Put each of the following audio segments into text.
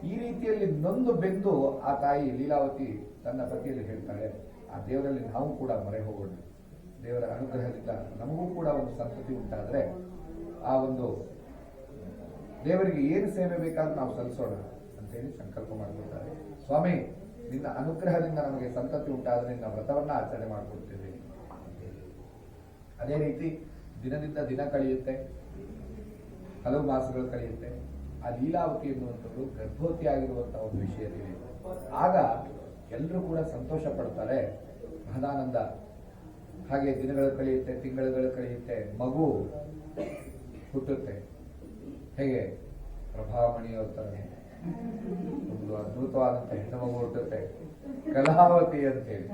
ಈ ರೀತಿಯಲ್ಲಿ ನೊಂದು ಬೆಂದು ಆ ತಾಯಿ ಲೀಲಾವತಿ ತನ್ನ ಪತಿಯಲ್ಲಿ ಹೇಳ್ತಾಳೆ, ಆ ದೇವರಲ್ಲಿ ನಾವು ಕೂಡ ಮೊರೆ ಹೋಗೋಣ. ದೇವರ ಅನುಗ್ರಹದಿಂದ ನಮಗೂ ಕೂಡ ಒಂದು ಸಂತತಿ ಉಂಟಾದ್ರೆ ಆ ಒಂದು ದೇವರಿಗೆ ಏನು ಸೇವೆ ಬೇಕಾದ್ರೂ ನಾವು ಸಲ್ಲಿಸೋಣ ಅಂತೇಳಿ ಸಂಕಲ್ಪ ಮಾಡಿಕೊಳ್ತಾರೆ. ಸ್ವಾಮಿ, ನಿನ್ನ ಅನುಗ್ರಹದಿಂದ ನಮಗೆ ಸಂತತಿ ಉಂಟಾದ್ರೆ ನಿನ್ನ ವ್ರತವನ್ನ ಆಚರಣೆ ಮಾಡಿಕೊಡ್ತೇವೆ. ಅದೇ ರೀತಿ ದಿನದಿಂದ ದಿನ ಕಳೆಯುತ್ತೆ, ಹಲವು ಮಾಸಗಳು ಕಳೆಯುತ್ತೆ. ಆ ಲೀಲಾವತಿ ಎನ್ನುವಂಥದ್ದು ಗರ್ಭವತಿ ಆಗಿರುವಂತಹ ಒಂದು ವಿಷಯವಿದೆ. ಆಗ ಎಲ್ಲರೂ ಕೂಡ ಸಂತೋಷ ಪಡ್ತಾರೆ, ಮಹದಾನಂದ. ಹಾಗೆ ದಿನಗಳು ಕಳೆಯುತ್ತೆ, ತಿಂಗಳುಗಳು ಕಳೆಯುತ್ತೆ, ಮಗು ಹುಟ್ಟುತ್ತೆ. ಹೇಗೆ ಪ್ರಭಾಮಣಿಯವ್ರ ತರ ಒಂದು ಅದ್ಭುತವಾದಂತಹ ಹೆಣ್ಣು ಮಗು ಹುಟ್ಟುತ್ತೆ, ಕಲಾವತಿ ಅಂತೇಳಿ.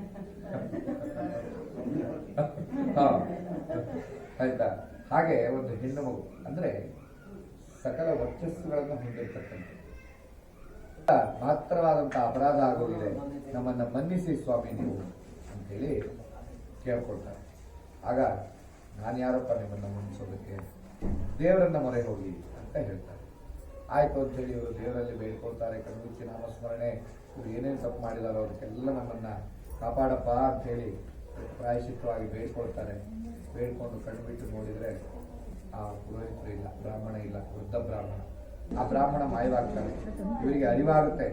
ಆಯ್ತಾ? ಹಾಗೆ ಒಂದು ಹೆಣ್ಣು ಮಗು ಅಂದ್ರೆ ಸಕಲ ವರ್ಚಸ್ಸುಗಳನ್ನು ಹೊಂದಿರತಕ್ಕಂಥ ಮಾತ್ರವಾದಂತಹ ಅಪರಾಧ ಆಗೋಗಿದೆ, ನಮ್ಮನ್ನ ಮನ್ನಿಸಿ ಸ್ವಾಮಿ ನೀವು ಅಂತೇಳಿ ಕೇಳ್ಕೊಳ್ತಾರೆ. ಆಗ ನಾನು ಯಾರಪ್ಪ ನಿಮ್ಮನ್ನ ಮನ್ನಿಸೋದಕ್ಕೆ, ದೇವರನ್ನ ಮೊರೆ ಹೋಗಿ ಅಂತ ಹೇಳ್ತಾರೆ. ಆಯ್ತು ಅಂತ ಹೇಳಿ ಇವರು ದೇವರಲ್ಲಿ ಬೇಡ್ಕೊಳ್ತಾರೆ. ಕಣ್ಮುಚ್ಚಿ ನಾಮಸ್ಮರಣೆ, ಇವರು ಏನೇನು ತಪ್ಪು ಮಾಡಿದಾರೋ ಅದಕ್ಕೆಲ್ಲ ನಮ್ಮನ್ನ ಕಾಪಾಡಪ್ಪ ಅಂತ ಹೇಳಿ ಪ್ರಾಯಶ್ಚಿತ್ತವಾಗಿ ಬೇಡ್ಕೊಳ್ತಾರೆ. ಬೇಡ್ಕೊಂಡು ಕಣ್ಣು ಬಿಟ್ಟು ನೋಡಿದ್ರೆ ಆ ಪುರೋಹಿತರು ಇಲ್ಲ, ಬ್ರಾಹ್ಮಣ ಇಲ್ಲ, ವೃದ್ಧ ಬ್ರಾಹ್ಮಣ. ಆ ಬ್ರಾಹ್ಮಣ ಮಾಯವಾಗ್ತಾನೆ. ಇವರಿಗೆ ಅರಿವಾಗುತ್ತೆ.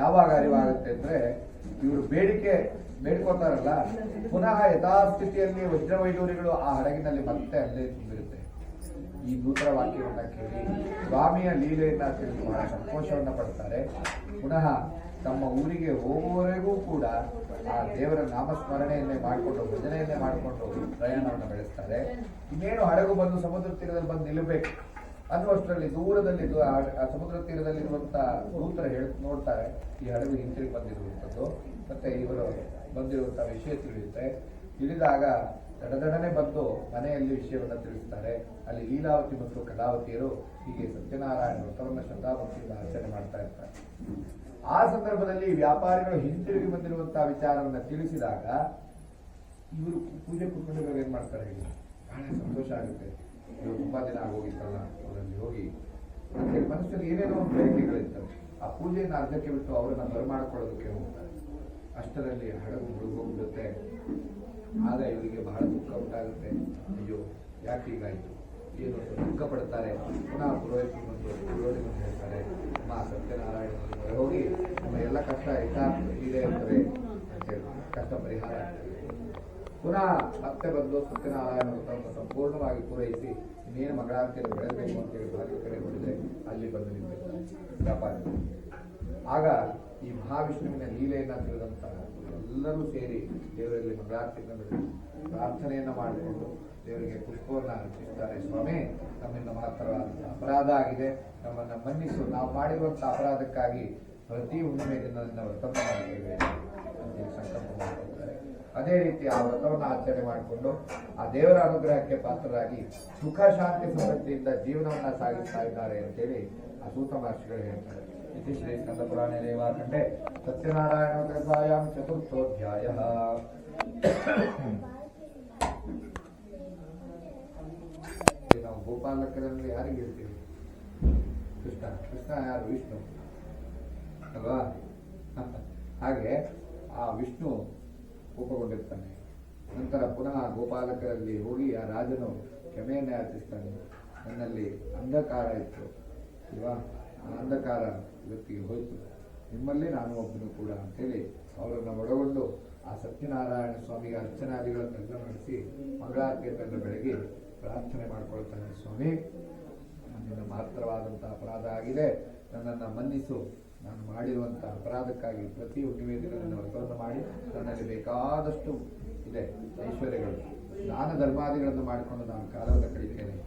ಯಾವಾಗ ಅರಿವಾಗುತ್ತೆ ಅಂದ್ರೆ, ಇವರು ಬೇಡ್ಕೋತಾರಲ್ಲ, ಪುನಃ ಯಥಾಸ್ಥಿತಿಯಲ್ಲಿ ವಜ್ರವೈಡೂರಿಗಳು ಆ ಹಡಗಿನಲ್ಲಿ ಮತ್ತೆ ಅಲ್ಲೇ ತುಂಬಿರುತ್ತೆ. ಈ ನೂತನ ವಾಕ್ಯವನ್ನ ಕೇಳಿ ಸ್ವಾಮಿಯ ಲೀಲೆಯನ್ನ ತಿಳಿದು ಬಹಳ ಸಂತೋಷವನ್ನ ಪಡ್ತಾರೆ. ಪುನಃ ತಮ್ಮ ಊರಿಗೆ ಹೋಗುವವರೆಗೂ ಕೂಡ ಆ ದೇವರ ನಾಮಸ್ಮರಣೆಯನ್ನೇ ಮಾಡಿಕೊಂಡು, ಭಜನೆಯನ್ನೇ ಮಾಡಿಕೊಂಡು ಪ್ರಯಾಣವನ್ನು ಬೆಳೆಸ್ತಾರೆ. ಇನ್ನೇನು ಹಡಗು ಬಂದು ಸಮುದ್ರ ತೀರದಲ್ಲಿ ಬಂದು ನಿಲ್ಲಬೇಕು ಅನ್ನುವಷ್ಟರಲ್ಲಿ ದೂರದಲ್ಲಿ ಸಮುದ್ರ ತೀರದಲ್ಲಿರುವಂತಹ ದೂತರು ನೋಡ್ತಾರೆ, ಈ ಹಡಗು ಹಿಂತಿರುಗಿ ಬಂದಿರುವಂಥದ್ದು. ಮತ್ತೆ ಇವರು ಬಂದಿರುವಂತಹ ವಿಷಯ ತಿಳಿಯುತ್ತೆ. ತಿಳಿದಾಗ ದಡದಡನೆ ಬಂದು ಮನೆಯಲ್ಲಿ ವಿಷಯವನ್ನು ತಿಳಿಸ್ತಾರೆ. ಅಲ್ಲಿ ಲೀಲಾವತಿ ಮತ್ತು ಕಲಾವತಿಯರು ಹೀಗೆ ಸತ್ಯನಾರಾಯಣ ವ್ರತವನ್ನ ಶ್ರದ್ಧಾಭಕ್ತಿಯಿಂದ ಆಚರಣೆ ಮಾಡ್ತಾ ಇರ್ತಾರೆ. ಆ ಸಂದರ್ಭದಲ್ಲಿ ವ್ಯಾಪಾರಿಗಳು ಹಿಂತಿರುಗಿ ಬಂದಿರುವಂತಹ ವಿಚಾರವನ್ನ ತಿಳಿಸಿದಾಗ ಇವರು ಪೂಜೆ ಕುತ್ಕೊಂಡು ಏನ್ ಮಾಡ್ತಾರೆ, ಹೇಳಿ ಬಹಳ ಸಂತೋಷ ಆಗುತ್ತೆ. ಇವರು ತುಂಬಾ ದಿನ ಆಗೋಗಿತ್ತಲ್ಲ, ಅವರಲ್ಲಿ ಹೋಗಿ ಅಂತೇಳಿ ಮನಸ್ಸಲ್ಲಿ ಏನೇನೋ ಒಂದು ಬಯಕೆಗಳಿರ್ತವೆ. ಆ ಪೂಜೆಯನ್ನು ಅರ್ಧಕ್ಕೆ ಬಿಟ್ಟು ಅವರನ್ನ ಬರಮಾಡ್ಕೊಳ್ಳೋದಕ್ಕೆ ಹೋಗ್ತಾರೆ. ಅಷ್ಟರಲ್ಲಿ ಹಡಗು ಮುಳುಗೋಗ್ಬಿಡುತ್ತೆ. ಆಗ ಇವರಿಗೆ ಬಹಳ ದುಃಖ ಉಂಟಾಗುತ್ತೆ. ಅಯ್ಯೋ, ಯಾಕೆ ಹೀಗಾಯ್ತು, ಏನು ದುಃಖ ಪಡ್ತಾರೆ. ಪುನಃ ಪುರೋಹಿತರು ಬಂದು ಹೇಳ್ತಾರೆ, ಅಮ್ಮ ಸತ್ಯನಾರಾಯಣ ಮೊರೆ ಹೋಗಿ ನಮ್ಮ ಎಲ್ಲ ಕಷ್ಟ ಇದೆ ಇರ್ತದೆ ಅಂತೇಳಿ ಕಷ್ಟ ಪರಿಹಾರ ಆಗ್ತದೆ. ಪುನಃ ಮತ್ತೆ ಬಂದು ಸತ್ಯನಾರಾಯಣ ವ್ರತವನ್ನು ಸಂಪೂರ್ಣವಾಗಿ ಪೂರೈಸಿ ಇನ್ನೇನು ಮಂಗಳಾರತಿಯನ್ನು ಬೆಳೆಸಬೇಕು ಅಂತೇಳಿ ಭಾಗ್ಯ ಕಡೆ ನೋಡಿದ್ರೆ ಅಲ್ಲಿ ಬಂದು ನಿಂತಿರ್ತಾರೆ ವ್ಯಾಪಾರಿ. ಆಗ ಈ ಮಹಾವಿಷ್ಣುವಿನ ಲೀಲೆಯನ್ನ ತಿಳಿದಂತ ಎಲ್ಲರೂ ಸೇರಿ ದೇವರಲ್ಲಿ ಮಂಗಳಾರತಿಯನ್ನು ಬೆಳೆಸಿ ಪ್ರಾರ್ಥನೆಯನ್ನ ಮಾಡಿಕೊಂಡು ದೇವರಿಗೆ ಪುಷ್ಪವನ್ನ ಅರ್ಪಿಸ್ತಾರೆ. ಸ್ವಾಮಿ, ನಮ್ಮಿಂದ ಮಹತ್ತರವಾದಂತಹ ಅಪರಾಧ ಆಗಿದೆ, ನಮ್ಮನ್ನ ಮನ್ನಿಸು. ನಾವು ಮಾಡಿರುವಂತಹ ಅಪರಾಧಕ್ಕಾಗಿ ಪ್ರತಿ ಹುಣ್ಣಿಮೆ ದಿನದಿಂದ ವ್ರತವನ್ನು ಮಾಡಿದ್ದೇವೆ ಅಂತೇಳಿ ಸಂಕಲ್ಪ ಮಾಡಿಕೊಳ್ತಾರೆ. ಅದೇ ರೀತಿ ಆ ವ್ರತವನ್ನು ಆಚರಣೆ ಮಾಡಿಕೊಂಡು ಆ ದೇವರ ಅನುಗ್ರಹಕ್ಕೆ ಪಾತ್ರರಾಗಿ ಸುಖ ಶಾಂತಿ ಸಮೃದ್ಧಿಯಿಂದ ಜೀವನವನ್ನ ಸಾಗಿಸ್ತಾ ಇದ್ದಾರೆ ಅಂತೇಳಿ ಆ ಸೂತ ಮಹರ್ಷಿಗಳು ಹೇಳ್ತಾರೆ. ಇತಿ ಶ್ರೀ ಸ್ಕಂದ ಪುರಾಣೇ ದೇವಾಖಂಡೇ ಸತ್ಯನಾರಾಯಣ ವ್ರತಾಯಾಂ ಚತುರ್ಥೋಧ್ಯಾಯ. ನಾವು ಗೋಪಾಲಕರಲ್ಲಿ ಯಾರಿಗೆ ಹೇಳ್ತೀವಿ? ಕೃಷ್ಣ ಯಾರು? ವಿಷ್ಣು ಅಲ್ವಾ? ಹಾಗೆ ಆ ವಿಷ್ಣು ಕೋಪಗೊಂಡಿರ್ತಾನೆ. ನಂತರ ಪುನಃ ಗೋಪಾಲಕರಲ್ಲಿ ಹೋಗಿ ಆ ರಾಜನು ಕ್ಷಮೆಯನ್ನೇ ಯಾಚಿಸ್ತಾನೆ. ನನ್ನಲ್ಲಿ ಅಂಧಕಾರ ಇತ್ತು ಅಲ್ವಾ, ಆ ಅಂಧಕಾರ ಇವತ್ತಿಗೆ ಹೋಯ್ತು, ನಿಮ್ಮಲ್ಲಿ ನಾನು ಒಬ್ಬನು ಕೂಡ ಅಂತೇಳಿ ಅವರನ್ನು ಒಳಗೊಂಡು ಆ ಸತ್ಯನಾರಾಯಣ ಸ್ವಾಮಿಗೆ ಅರ್ಚನಾದಿಗಳನ್ನೆಲ್ಲ ನಡೆಸಿ ಮಂಗಳಾರತಿಯನ್ನು ಬೆಳಗ್ಗೆ ಪ್ರಾರ್ಥನೆ ಮಾಡ್ಕೊಳ್ತಾನೆ. ಸ್ವಾಮಿ, ನನ್ನಿಂದ ಮಾತ್ರವಾದಂತಹ ಅಪರಾಧ ಆಗಿದೆ, ನನ್ನನ್ನು ಮನ್ನಿಸು. ನಾನು ಮಾಡಿರುವಂತಹ ಅಪರಾಧಕ್ಕಾಗಿ ಪ್ರತಿ ಹುಣ್ಣಿಮೆ ದಿನ ನನ್ನ ವ್ರತವನ್ನು ಮಾಡಿ ನನ್ನಲ್ಲಿ ಬೇಕಾದಷ್ಟು ಇದೆ ಐಶ್ವರ್ಯಗಳು, ದಾನ ಧರ್ಮಾದಿಗಳನ್ನು ಮಾಡಿಕೊಂಡು ನಾನು ಕಾಲವನ್ನು ಕಳೀತೇನೆ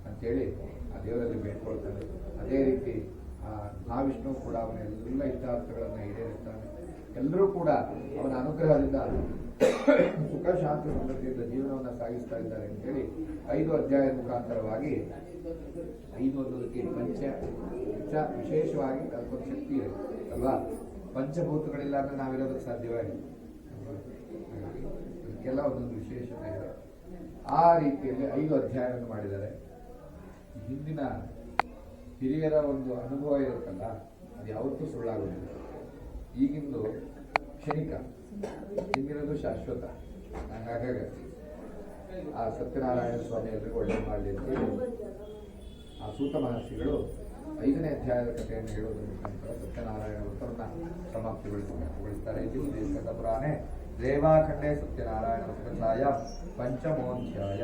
ಅಂತೇಳಿ ಆ ದೇವರಲ್ಲಿ ಬೇಡ್ಕೊಳ್ತಾನೆ. ಅದೇ ರೀತಿ ಆ ಮಹಾವಿಷ್ಣು ಕೂಡ ಅವನ ಎಲ್ಲ ಇಷ್ಟಾರ್ಥಗಳನ್ನು ಈಡೇರಿಸ್ತಾನೆ. ಎಲ್ಲರೂ ಕೂಡ ಅವನ ಅನುಗ್ರಹದಿಂದ ಸುಖ ಶಾಂತಿ ಸಮೃದ್ಧಿಯಿಂದ ಜೀವನವನ್ನು ಸಾಗಿಸ್ತಾ ಇದ್ದಾರೆ ಅಂತೇಳಿ 5 ಅಧ್ಯಾಯದ ಮುಖಾಂತರವಾಗಿ 5 ಅನ್ನೋದಕ್ಕೆ ಪಂಚ ವಿಶೇಷವಾಗಿ ಅದಕ್ಕೊಂದು ಶಕ್ತಿ ಇದೆ ಅಲ್ವಾ. ಪಂಚಭೂತಗಳಿಲ್ಲ ಅಂದ್ರೆ ನಾವಿರೋದಕ್ಕೆ ಸಾಧ್ಯವಾಗಿ ಅದಕ್ಕೆಲ್ಲ ಒಂದೊಂದು ವಿಶೇಷತೆ ಇದೆ. ಆ ರೀತಿಯಲ್ಲಿ 5 ಅಧ್ಯಾಯವನ್ನು ಮಾಡಿದ್ದಾರೆ. ಹಿಂದಿನ ಹಿರಿಯರ ಒಂದು ಅನುಭವ ಇರುತ್ತಲ್ಲ, ಅದು ಯಾವತ್ತೂ ಸುಳ್ಳಾಗೋದಿಲ್ಲ. ಈಗಿಂದು ಕ್ಷಣಿಕ, ಹಿಂದಿನದು ಶಾಶ್ವತ. ಹಾಗಾಗಿ ಆ ಸತ್ಯನಾರಾಯಣ ಸ್ವಾಮಿ ಎಲ್ರಿಗೂ ಒಳ್ಳೆ ಮಾಡಲಿ ಅಂತ ಹೇಳಿ ಆ ಸೂತ ಮಹರ್ಷಿಗಳು 5ನೇ ಅಧ್ಯಾಯದ ಕಥೆಯನ್ನು ಹೇಳುವುದರ ಮುಖಾಂತರ ಸತ್ಯನಾರಾಯಣ ವ್ರತವನ್ನು ಸಮಾಪ್ತಿಗೊಳಿಸ್ತಾರೆ. ಇದು ದೇಶದ ಪುರಾಣೆ ದೇವಾಖಂಡೇ ಸತ್ಯನಾರಾಯಣ ವ್ರತಕಥಾಯ ಪಂಚಮೋಧ್ಯಾಯ.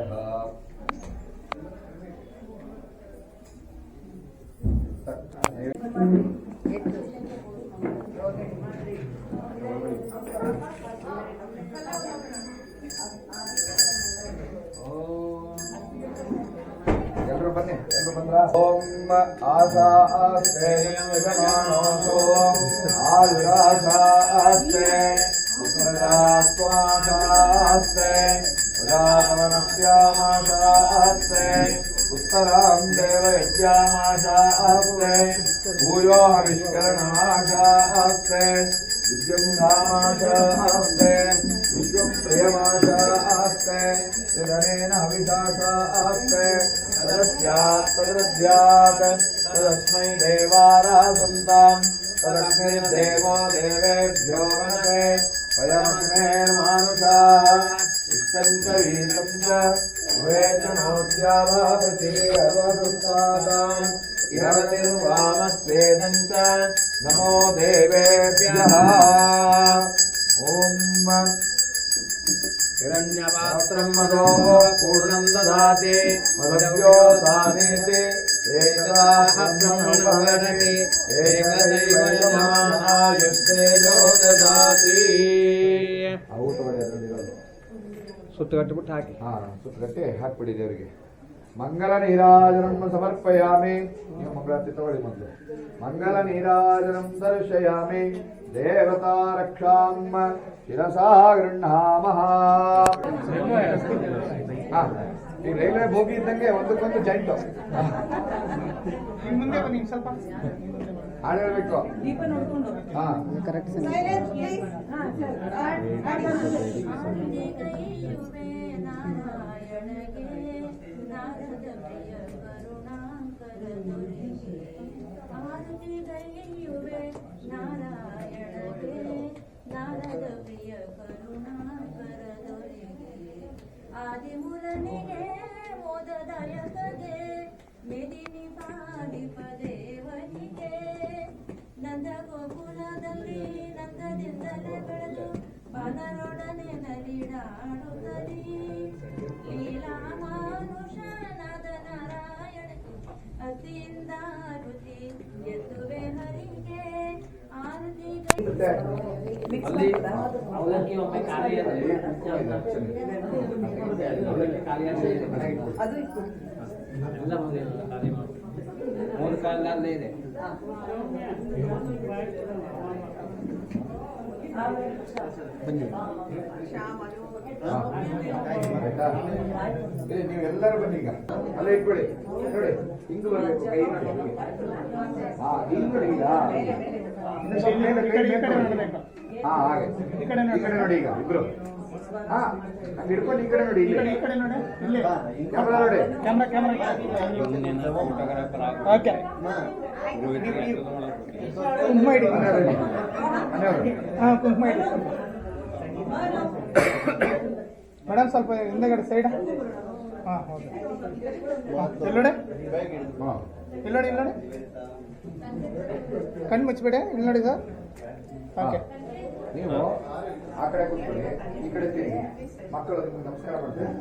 ಎಲ್ಲರೂ ಬನ್ನಿ, ಎಲ್ಲರೂ ಬಂದ್ರ? ಓಂ ಆಸಾಸ್ತೆ ಯಜಮಾನೋಸೋ ಆಯುರಾಸಾಸ್ತೆ ಉತ್ತರಾಸ್ವಾಸಾಸ್ತೆ ಉದಾನವನಸ್ಯಾಮಾಸಾಸ್ತೆ ಉತ್ತರಾಂ ದೇವಯಜ್ಞಾಮಾಸಾಸ್ತೆ ಭೂಯೋ ಹವಿಷ್ಕರಣಮಾಸಾಸ್ತೆ ವಿದ್ಯುಂಧಾಮಾಸಾಸ್ತೆ ವಿದ್ಯುಪ್ರಿಯಮಾಸಾಸ್ತೆ ಯದನೇನ ಹವಿಷಾಸಾಸ್ತೆ ತದಸ್ಯಾತ್ ತದದ್ಯಾತ್ ತದಸ್ಮೈ ದೇವಾರಾಸಂತಾಂ ತದಗ್ನಿರ್ದೇವೋ ದೇವೇಭ್ಯೋ ವನತೆ ವಯಮಗ್ನೇರ್ಮಾನುಷಾಃ ಇಷ್ಟಂ ಚ ವೀತಂ ಚ ವೇದನೋದ್ಯಾವಾಪತಿರ್ವಸುತ್ತಾತಾಂ ಇಹರತಿರ್ವಾಮಸ್ವೇದಂ ಚ ನಮೋ ದೇವೇಭ್ಯಃ. ಓಂ ಹಿರಣ್ಯಪಾತ್ರಂ ಮದೋ ಪೂರ್ಣಂ ದದಾತಿ ಮದವ್ಯೋ ದಾನೇತಿ ಏಕದಾಹಬ್ರಹ್ಮಣಿ ಏಕದೈವಯಮಾಯುಸ್ತೇಜೋ ದದಾತಿ. ಸುತ್ತಗಟ್ಟಿಬಿಟ್ಟು ಹಾಕಿ. ಸುತ್ತಗಟ್ಟಿ ಹಾಕ್ಬಿಡಿ ದೇವರಿಗೆ. ಮಂಗಲ ನೀರಾಜನಂ ಸಮರ್ಪಯಾಮಿ. ನೀವು ಮಂಗಳಾರತಿ ತಗೊಳ್ಳಿ ಮೊದಲು. ಮಂಗಲ ನೀರಾಜನಂ ದರ್ಶಯಾಮಿ ದೇವತಾ ರಕ್ಷಾಂ ಶಿರಸಾ ಗೃಹಾಮಃ. ಈ ರೈಲ್ವೆ ಬೋಗಿ ಇದ್ದಂಗೆ ಒಂದಕ್ಕೊಂದು ಜಾಯಿಂಟು ಮುಂದೆ ಬನ್ನಿ ಸ್ವಲ್ಪ ಹಾಡಿರ್ಬೇಕು. ಹಾ ಕರೆಕ್ಟ್. ಆದಿಮುರನಿಗೆ ಮೋದದಾಯಕಗೆ ಮೆದಿನಿ ಪಾಲಿಪ ದೇವನಿಗೆ ನಂದ ಗೋಕುಲದಲ್ಲಿ ನಂದದಿಂದಲೇ ಬೆಳೆದು ಬಾಲರೊಡನೆ ನಲಿಡಾಡುತ್ತಲಿ ಲೀಲಾ ಮಾನುಷನಾದ ನಾರಾಯಣ ಅತಿಯಿಂದ ರುಚಿ ಎತ್ತುವೆ ಹರಿಗೆ ಆರತಿ ಅವಲಕ್ಕಿ ಒಮ್ಮೆ ಖಾಲಿ ಅದು ಎಲ್ಲ ಬಂದಿದೆ ಖಾಲಿ ಮಾಡಿ 3 ಕಾಲದಲ್ಲೇ ಇದೆ. ಬನ್ನಿ. ನೀವೆಲ್ಲರೂ ಬನ್ನಿ. ಈಗ ಅಲ್ಲ ಇಟ್ಕೊಳ್ಳಿ. ನೋಡಿ ಹಿಂಗ್ ಬರ್ಬೇಕು, ಕೈ ನೋಡಿ. ಹಾ ಹಿಂಗ್ ನೋಡಿ. ಈಗ ಹಾ ಹಾಗೆ ಈ ಕಡೆ ನೋಡಿ. ಈಗ ಇಬ್ರು ಹಾ ಹಿಡ್ಕೊಂಡು ಈ ಕಡೆ ನೋಡಿ. ಈ ಕಡೆ ನೋಡಿ. ಇಲ್ಲಿ ಕ್ಯಾಮ್ರಾ ನೋಡಿ. ಕ್ಯಾಮ್ರಾ. ಓಕೆ. ಕುಂಕುಮ ಇಡಿ. ಹಾಂ ಕುಂಕುಮ ಇಡಿ ಮೇಡಮ್. ಸ್ವಲ್ಪ ಹಿಂದೆಗಡೆ ಸೈಡ್. ಹಾಂ ಹೌದು. ಇಲ್ಲೋಡೆ ಇಲ್ಲೋಡಿ. ಕಣ್ಣು ಮುಚ್ಚಿಬಿಡಿ. ಇಲ್ಲಿ ನೋಡಿ ಸರ್. ಓಕೆ. ನೀವು ಆ ಕಡೆ ಕೂತ್ಕೊಳ್ಳಿ, ಈ ಕಡೆ ತಿರುಗಿ. ಮಕ್ಕಳು ನಿಮ್ಗೆ ನಮಸ್ಕಾರ ಮಾಡ್ತಾರೆ ಸರ್.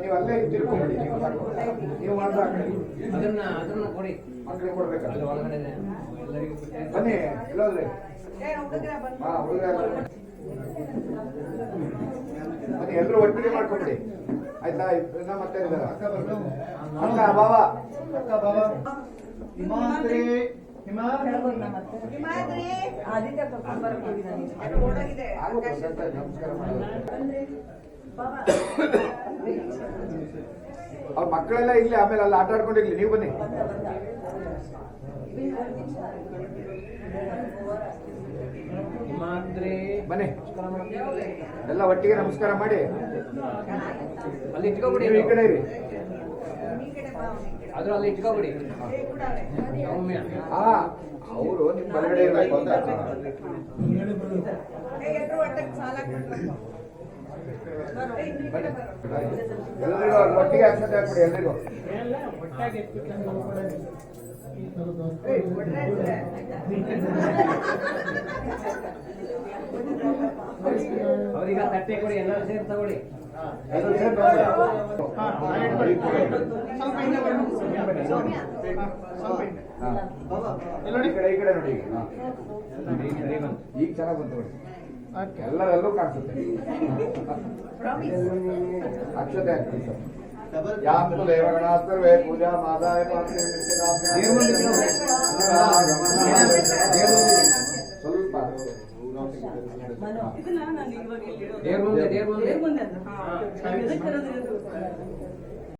ನೀವು ಅಲ್ಲೇ ತಿರ್ಕೊಂಡ್ಬಿಡಿ. ನೀವು ಮಾಡಿದ್ರೆ ಆ ಕಡೆ ಅದನ್ನ ಕೊಡಿ, ಮಕ್ಕಳಿಗೆ ಕೊಡ್ಬೇಕಲ್ಲ. ಒಳಗಡೆ ಎಲ್ಲರಿಗೂ ಬನ್ನಿ. ಎಲ್ಲೋದ್ರಿ? ಹಾ ಹುಡುಗ ಬನ್ನಿ. ಎಲ್ಲರೂ ಒಟ್ಟಿಗೆ ಮಾಡ್ಕೊಂಬಿಡಿ ಆಯ್ತಾ? ಇನ್ನ ಮತ್ತೆ ಇದ್ದಾರೆ ಅಕ್ಕ ಬಾವ. ಅಕ್ಕ ಬಾವ ಹಿಮಾದ್ರಿ. ಆದಿತ್ಯ ನಮಸ್ಕಾರ ಮಾಡೋದು. ಅವ್ರ ಮಕ್ಕಳೆಲ್ಲ ಇಲ್ಲಿ, ಆಮೇಲೆ ಅಲ್ಲಿ ಆಟ ಆಡ್ಕೊಂಡಿರ್ಲಿ. ನೀವು ಬನ್ನಿ. ಬನ್ನಿ ಎಲ್ಲ ಒಟ್ಟಿಗೆ ನಮಸ್ಕಾರ ಮಾಡಿ. ಅಲ್ಲಿ ಇಟ್ಕೊಬಿಡಿ. ನೀವು ಈ ಕಡೆ ಇರಿ. ಆದ್ರೂ ಅಲ್ಲಿ ಇಟ್ಕೊಬಿಡಿ. ಹಾ ಬಲಗಡೆ ಇರಬೇಕು ಅಂತ ಎಲ್ರಿಗೂ ಒಟ್ಟಿಗೆ ಅಕ್ಷತೆ ಹಾಕ್ಬಿಡಿ ಎಲ್ರಿಗೂ. ಅವ್ರೀಗ ತಟ್ಟೆ ಕೊಡಿ, ಎಲ್ಲರೂ ಸೇರಿ ತಗೊಳ್ಳಿ. ಎಲ್ಲರೂ ಸೇರಿ ತಗೊಳ್ಳಿ. ಸ್ವಲ್ಪ ಹಿಂದೆ ಬನ್ನಿ. ಹಾ, ಸ್ವಲ್ಪ ಹಿಂದೆ. ಹಾ. ಎಲ್ಲೋಡಿ? ಈ ಕಡೆ ನೋಡಿ ಈಗ. ಹಾ. ಸರಿ ಬಂತು. ಈಗ ಚೆನ್ನಾಗಿ ಬಂತು ನೋಡಿ. ಓಕೆ. ಎಲ್ಲರೆಲ್ಲೂ ಕಾಣಿಸುತ್ತೆ. ಅಕ್ಷತೆ ಹಾಕ್ತೀವಿ ಸರ್. ಯಾಂತು ದೇವಗಣಾಸ್ತರ್ವೇ ಪೂಜಾ ಮಾದಾಯ ಪಾತ್ರೆ ಸ್ವಲ್ಪ ದೇವ್ರ ಮುಂದೆ, ದೇವ್ರ ಮುಂದೆ.